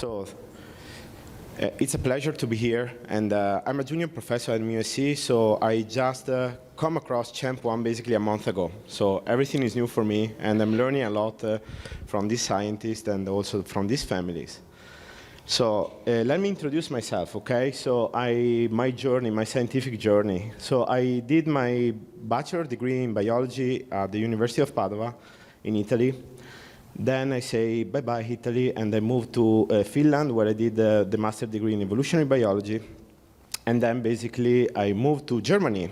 So it's a pleasure to be here, and I'm a junior professor at USC, so I just come across CHAMP1 basically a month ago. So everything is new for me, and I'm learning a lot from these scientists and also from these families. So let me introduce myself, okay? So my scientific journey. So I did my bachelor degree in biology at the University of Padua in Italy. Then I say bye-bye Italy, and I moved to Finland, where I did the master degree in evolutionary biology. And then basically I moved to Germany,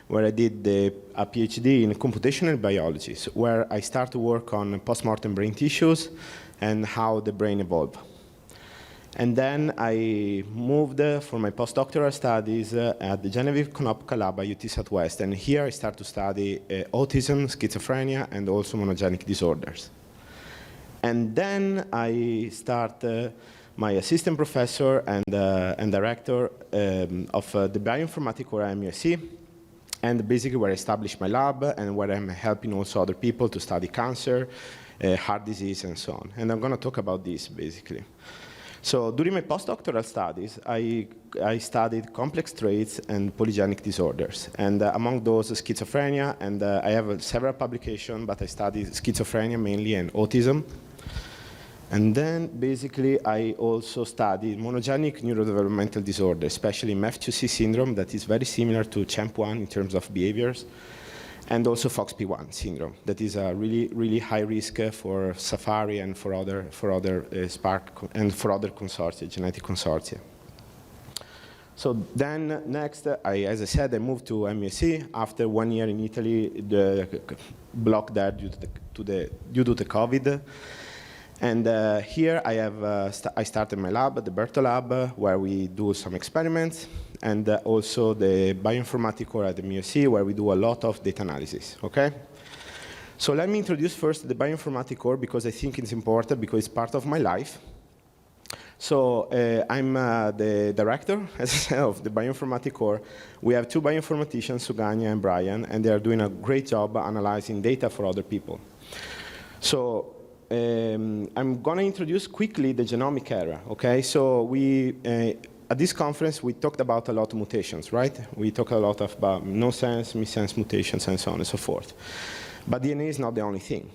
where I did a PhD in computational biology, so where I started to work on postmortem brain tissues and how the brain evolved. And then I moved for my postdoctoral studies at the Univ lab at UT Southwest. And here I started to study autism, schizophrenia, and also monogenic disorders. And then I start my assistant professor and director of the bioinformatics core at USC, and basically where I established my lab and where I'm helping also other people to study cancer, heart disease, and so on. And I'm going to talk about this basically. So during my postdoctoral studies, I studied complex traits and polygenic disorders, and among those schizophrenia, and I have several publications, but I studied schizophrenia mainly and autism. And then basically I also studied monogenic neurodevelopmental disorder, especially MEF2C syndrome that is very similar to CHAMP1 in terms of behaviors, and also FOXP1 syndrome that is a really high risk for Safari and for other Spark and for other consortia, genetic consortia. So then next, as I said, I moved to MSc after 1 year in Italy, the block there due to the COVID. And here I started my lab, the Berto lab, where we do some experiments, and also the bioinformatics core at the MUSC, where we do a lot of data analysis, okay? So let me introduce first the bioinformatics core, because I think it's important, because it's part of my life. So I'm the director, as I said, of the bioinformatics core. We have two bioinformaticians, Suganya and Brian, and they are doing a great job analyzing data for other people. So I'm going to introduce quickly the genomic era, okay? So at this conference, we talked about a lot of mutations, right? We talked a lot about no-sense, missense mutations, and so on and so forth. But DNA is not the only thing.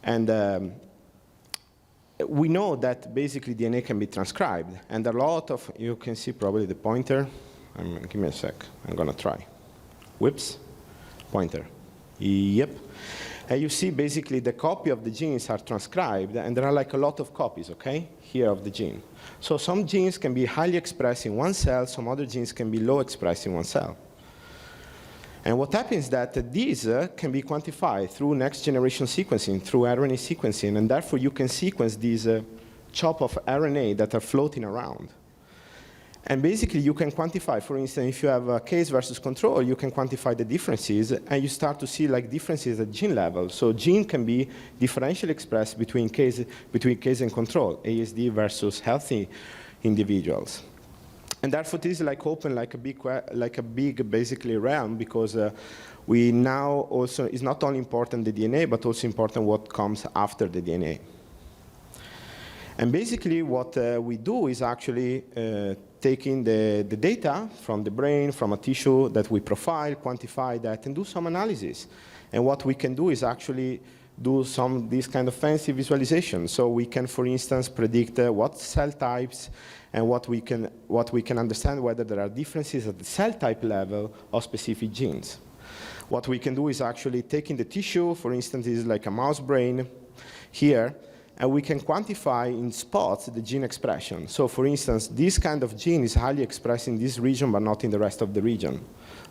And we know that basically DNA can be transcribed. And a lot of, you can see probably the pointer. Give me a sec, I'm going to try. Whoops, pointer. Yep. You see basically the copy of the genes are transcribed, and there are like a lot of copies, okay, here of the gene. So some genes can be highly expressed in one cell, some other genes can be low expressed in one cell. And what happens is that these can be quantified through next generation sequencing, through RNA sequencing, and therefore you can sequence these chop of RNA that are floating around. And basically you can quantify, for instance, if you have a case versus control, you can quantify the differences, and you start to see like differences at gene level. So gene can be differentially expressed between case and control, ASD versus healthy individuals. And therefore this is like open like a big basically realm, because we now also, it's not only important the DNA, but also important what comes after the DNA. And basically what we do is actually taking the data from the brain, from a tissue that we profile, quantify that, and do some analysis. And what we can do is actually do this kind of fancy visualization. So we can, for instance, predict what cell types, and what we can understand whether there are differences at the cell type level of specific genes. What we can do is actually taking the tissue, for instance, this is like a mouse brain here, and we can quantify in spots the gene expression. So for instance, this kind of gene is highly expressed in this region, but not in the rest of the region,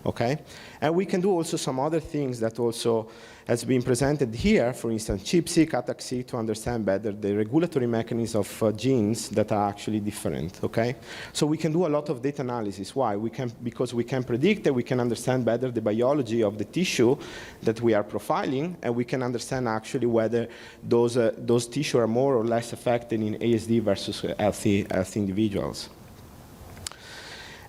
okay? And we can do also some other things that also has been presented here, for instance, ChIP-seq, ATAC-seq, to understand better the regulatory mechanism of genes that are actually different, okay? So we can do a lot of data analysis. Why? Because we can predict and we can understand better the biology of the tissue that we are profiling, and we can understand actually whether those tissues are more or less affected in ASD versus healthy individuals.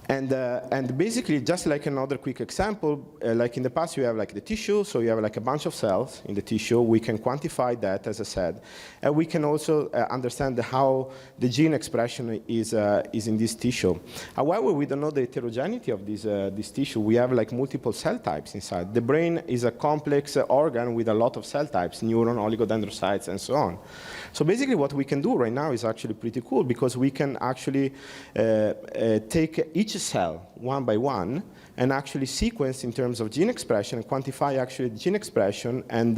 And basically, just like another quick example, like in the past, you have like the tissue, so you have like a bunch of cells in the tissue. We can quantify that, as I said. And we can also understand how the gene expression is in this tissue. However, we don't know the heterogeneity of this tissue. We have like multiple cell types inside. The brain is a complex organ with a lot of cell types, neuron, oligodendrocytes, and so on. So basically, what we can do right now is actually pretty cool, because we can actually take each cell one by one and actually sequence in terms of gene expression and quantify actually the gene expression and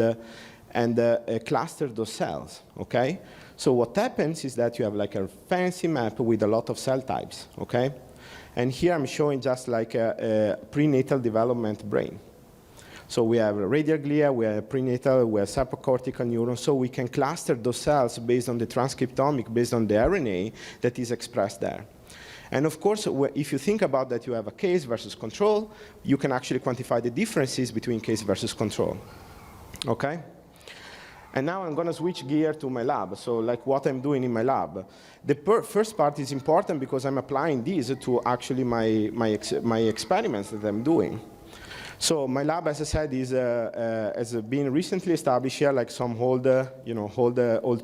cluster those cells, okay? So what happens is that you have like a fancy map with a lot of cell types, okay? And here I'm showing just like a prenatal development brain. So we have radial glia, we have prenatal, we have supracortical neurons, so we can cluster those cells based on the transcriptomic, based on the RNA that is expressed there. And of course, if you think about that, you have a case versus control, you can actually quantify the differences between case versus control, okay? And now I'm going to switch gear to my lab, so like what I'm doing in my lab. The first part is important because I'm applying these to actually my experiments that I'm doing. So my lab, as I said, has been recently established here, like some old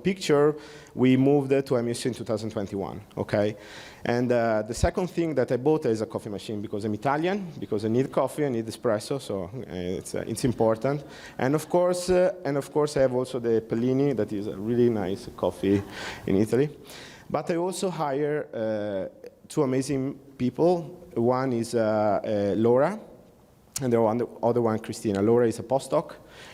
picture. We moved to MSU in 2021, okay? And the second thing that I bought is a coffee machine because I'm Italian, because I need coffee, I need espresso, so it's important. And of course, I have also the Pellini, that is a really nice coffee in Italy. But I also hire two amazing people. One is Laura, and the other one, Christina. Laura is a postdoc.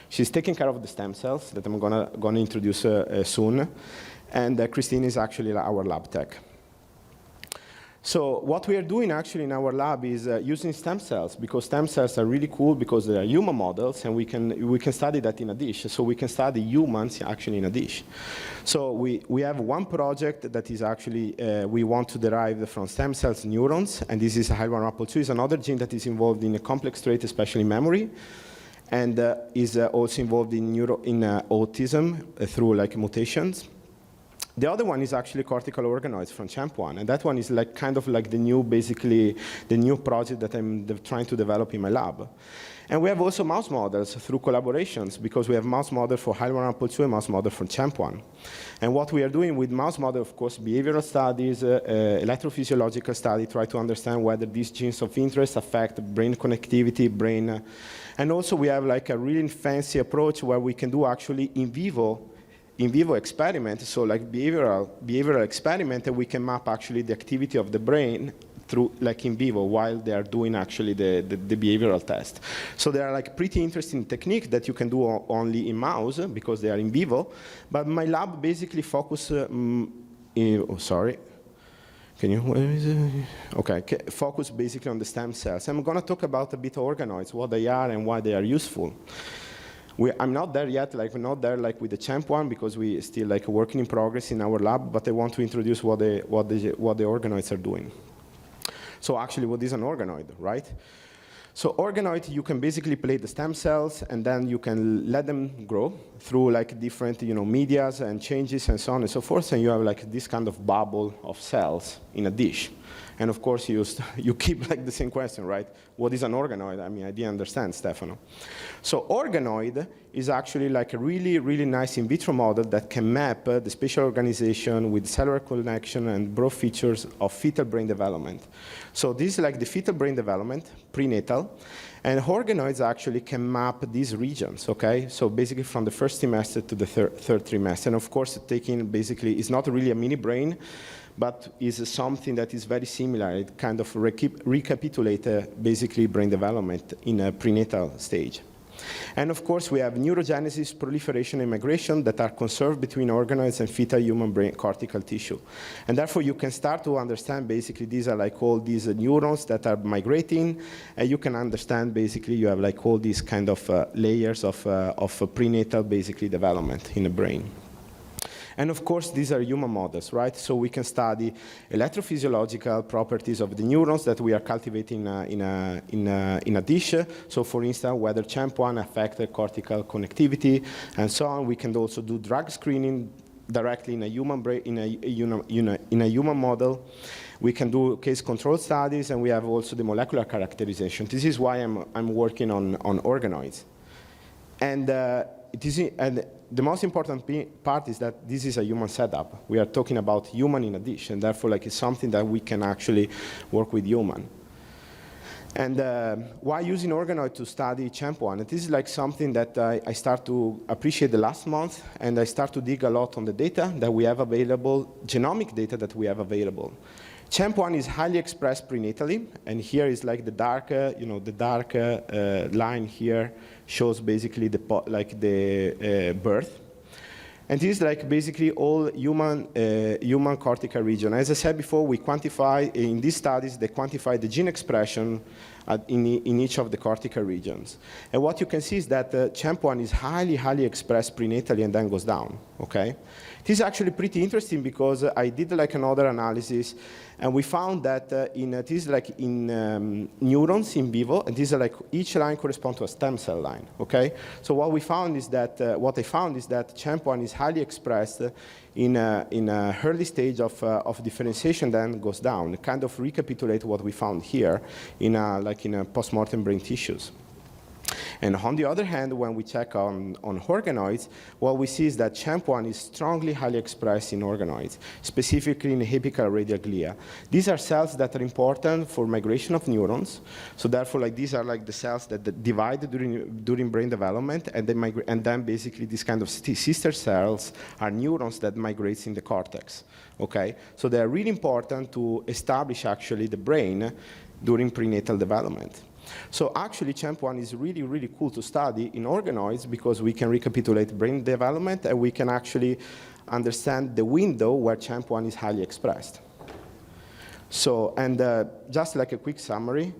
She's taking care of the stem cells that I'm gonna introduce soon. And Christine is actually our lab tech. So what we are doing actually in our lab is using stem cells, because stem cells are really cool because they are human models, and we can study that in a dish. So we can study humans actually in a dish. So we have one project that is actually, we want to derive from stem cells neurons, and this is HIL1RAPL2, is another gene that is involved in a complex trait, especially memory, and is also involved in autism through like mutations. The other one is actually cortical organoids from CHAMP1, and that one is like kind of like the new project that I'm trying to develop in my lab. And we have also mouse models through collaborations, because we have mouse model for HIL1RAPL2 and mouse model for CHAMP1. And what we are doing with mouse model, of course, behavioral studies, electrophysiological study, try to understand whether these genes of interest affect brain connectivity, and also we have like a really fancy approach where we can do actually in vivo experiment, so like behavioral experiment, and we can map actually the activity of the brain through like in vivo while they are doing actually the behavioral test. So they are like pretty interesting technique that you can do only in mouse because they are in vivo. But my lab basically focus. Sorry. Can you? Where is it? Okay. Focus basically on the stem cells. I'm going to talk about a bit organoids, what they are and why they are useful. I'm not there yet, like we're not there like with the CHAMP1 because we still like working in progress in our lab, but I want to introduce what the organoids are doing. So actually, what is an organoid, right? So organoid, you can basically plate the stem cells, and then you can let them grow through like different, medias and changes and so on and so forth, and you have like this kind of bubble of cells in a dish. And of course, you keep like the same question, right? What is an organoid? I mean, I didn't understand, Stefano. So organoid is actually like a really, really nice in vitro model that can map the spatial organization with cellular connection and broad features of fetal brain development. So this is like the fetal brain development, prenatal, and organoids actually can map these regions, okay? So basically from the first trimester to the third trimester. And of course, taking basically, it's not really a mini brain, but is something that is very similar. It kind of recapitulates basically brain development in a prenatal stage. And of course, we have neurogenesis, proliferation, and migration that are conserved between organoids and fetal human brain cortical tissue. And therefore, you can start to understand basically these are like all these neurons that are migrating, and you can understand basically you have like all these kind of layers of prenatal basically development in the brain. And of course, these are human models, right? So we can study electrophysiological properties of the neurons that we are cultivating in a dish. So for instance, whether CHAMP1 affects cortical connectivity and so on. We can also do drug screening directly in a human brain, in a human model. We can do case control studies, and we have also the molecular characterization. This is why I'm working on organoids. And, and the most important part is that this is a human setup. We are talking about human in addition. Therefore, like, it's something that we can actually work with human. And why using organoid to study CHAMP1? This is like something that I start to appreciate the last month, and I start to dig a lot on the data that we have available, genomic data that we have available. CHAMP1 is highly expressed prenatally, and here is like the dark, the dark line here shows basically the birth. And this is like basically all human cortical region. As I said before, we quantify, in these studies, they quantify the gene expression in each of the cortical regions. And what you can see is that CHAMP1 is highly expressed prenatally and then goes down, okay? This is actually pretty interesting because I did like another analysis, and we found that this is like in neurons in vivo, and these are like each line corresponds to a stem cell line, okay? So what we found is that, what I found is that CHAMP1 is highly expressed in a early stage of differentiation, then goes down. Kind of recapitulate what we found here in post-mortem brain tissues. And on the other hand, when we check on organoids, what we see is that CHAMP1 is strongly highly expressed in organoids, specifically in apical radial glia. These are cells that are important for migration of neurons. So therefore, like, these are like the cells that divide during brain development, and they migrate, and then basically these kind of sister cells are neurons that migrate in the cortex. Okay, so they are really important to establish actually the brain during prenatal development. So actually, CHAMP1 is really cool to study in organoids because we can recapitulate brain development, and we can actually understand the window where CHAMP1 is highly expressed. So, and just like a quick summary,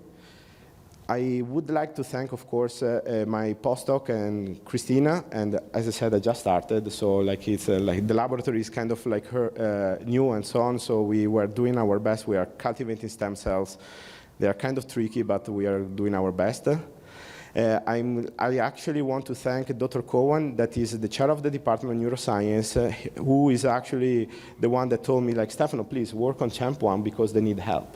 I would like to thank, of course, my postdoc and Christina. And as I said, I just started, so like it's like the laboratory is kind of like new and so on. So we were doing our best. We are cultivating stem cells. They are kind of tricky, but we are doing our best. I actually want to thank Dr. Cowan, that is the chair of the Department of Neuroscience, who is actually the one that told me, like, Stefano, please work on CHAMP1 because they need help.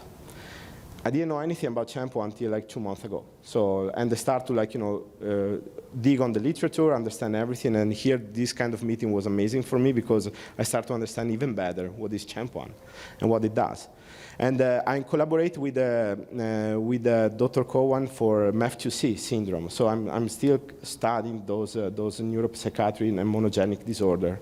I didn't know anything about CHAMP1 until like 2 months ago. So, and I start to like, dig on the literature, understand everything, and here this kind of meeting was amazing for me because I start to understand even better what is CHAMP1 and what it does. And I collaborate with Dr. Cowan for MEF2C syndrome. So I'm still studying those neuropsychiatry and monogenic disorder.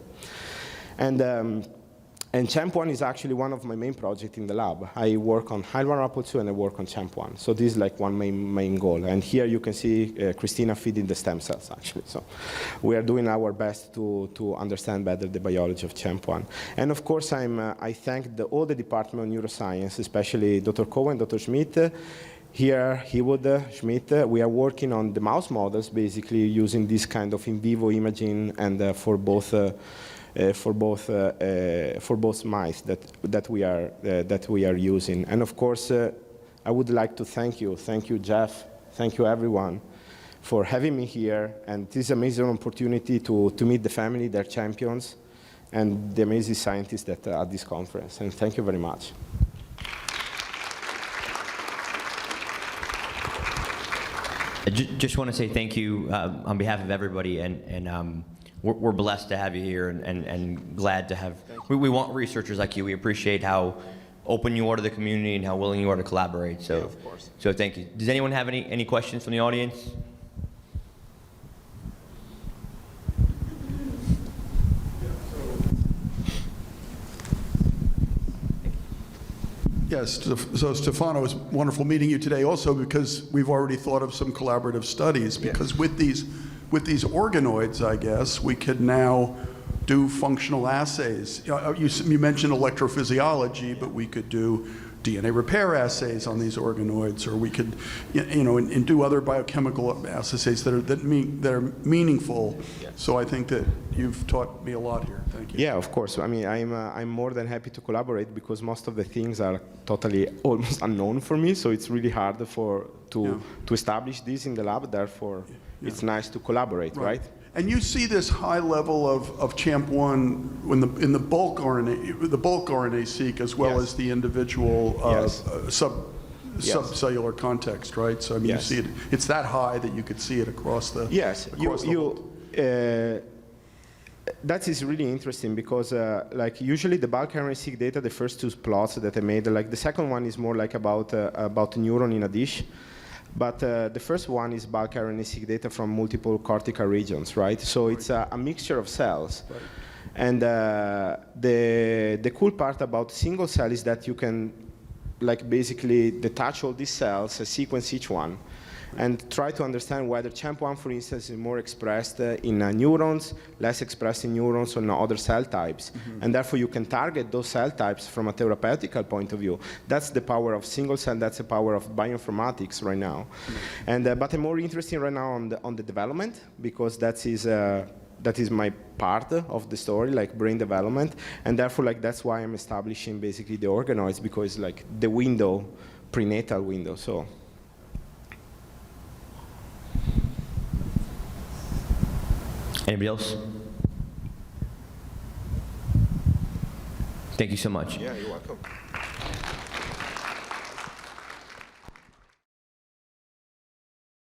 And CHAMP1 is actually one of my main projects in the lab. I work on IL-1RAPL2 and I work on CHAMP1. So this is like one main goal. And here you can see Christina feeding the stem cells, actually. So we are doing our best to understand better the biology of CHAMP1. And of course, I thank all the Department of Neuroscience, especially Dr. Cohen, Dr. Schmidt. Here, Hewood, Schmidt, we are working on the mouse models, basically using this kind of in vivo imaging and for both mice that we are using. And of course, I would like to thank you, Jeff, thank you everyone for having me here. And this is an amazing opportunity to meet the family, their champions, and the amazing scientists that are at this conference. And thank you very much. I just want to say thank you on behalf of everybody, and we're blessed to have you here and glad to have, we want researchers like you. We appreciate how open you are to the community and how willing you are to collaborate. So, yeah, of course. So thank you. Does anyone have any questions from the audience? Yes, so Stefano, it's wonderful meeting you today also because we've already thought of some collaborative studies because with these organoids, I guess, we could now do functional assays. You mentioned electrophysiology, but we could do DNA repair assays on these organoids, or we could, and do other biochemical assays that are meaningful. Yes. So I think that you've taught me a lot here. Thank you. Yeah, of course. I mean, I'm more than happy to collaborate because most of the things are totally almost unknown for me. So it's really hard to establish this in the lab. Therefore, it's nice to collaborate, right? And you see this high level of CHAMP1 in the bulk RNA-seq as well Yes. as the individual Yes. Yes. subcellular context, right? So I mean, Yes. you see it. It's that high that you could see it across the. Yes, across the world. that is really interesting because like usually the bulk RNA-seq data, the first two plots that I made, like the second one is more like about a neuron in a dish. But the first one is bulk RNA-seq data from multiple cortical regions, right? So it's a mixture of cells. Right. And the cool part about single cell is that you can like basically detach all these cells, sequence each one, and try to understand whether CHAMP1, for instance, is more expressed in neurons, less expressed in neurons, or in other cell types. And therefore, you can target those cell types from a therapeutical point of view. That's the power of single cell. That's the power of bioinformatics right now. And but I'm more interested right now on the development because that is my part of the story, like brain development, and therefore, like that's why I'm establishing basically the organoids because like the window, prenatal window. So. Anybody else? Thank you so much. Yeah, you're welcome.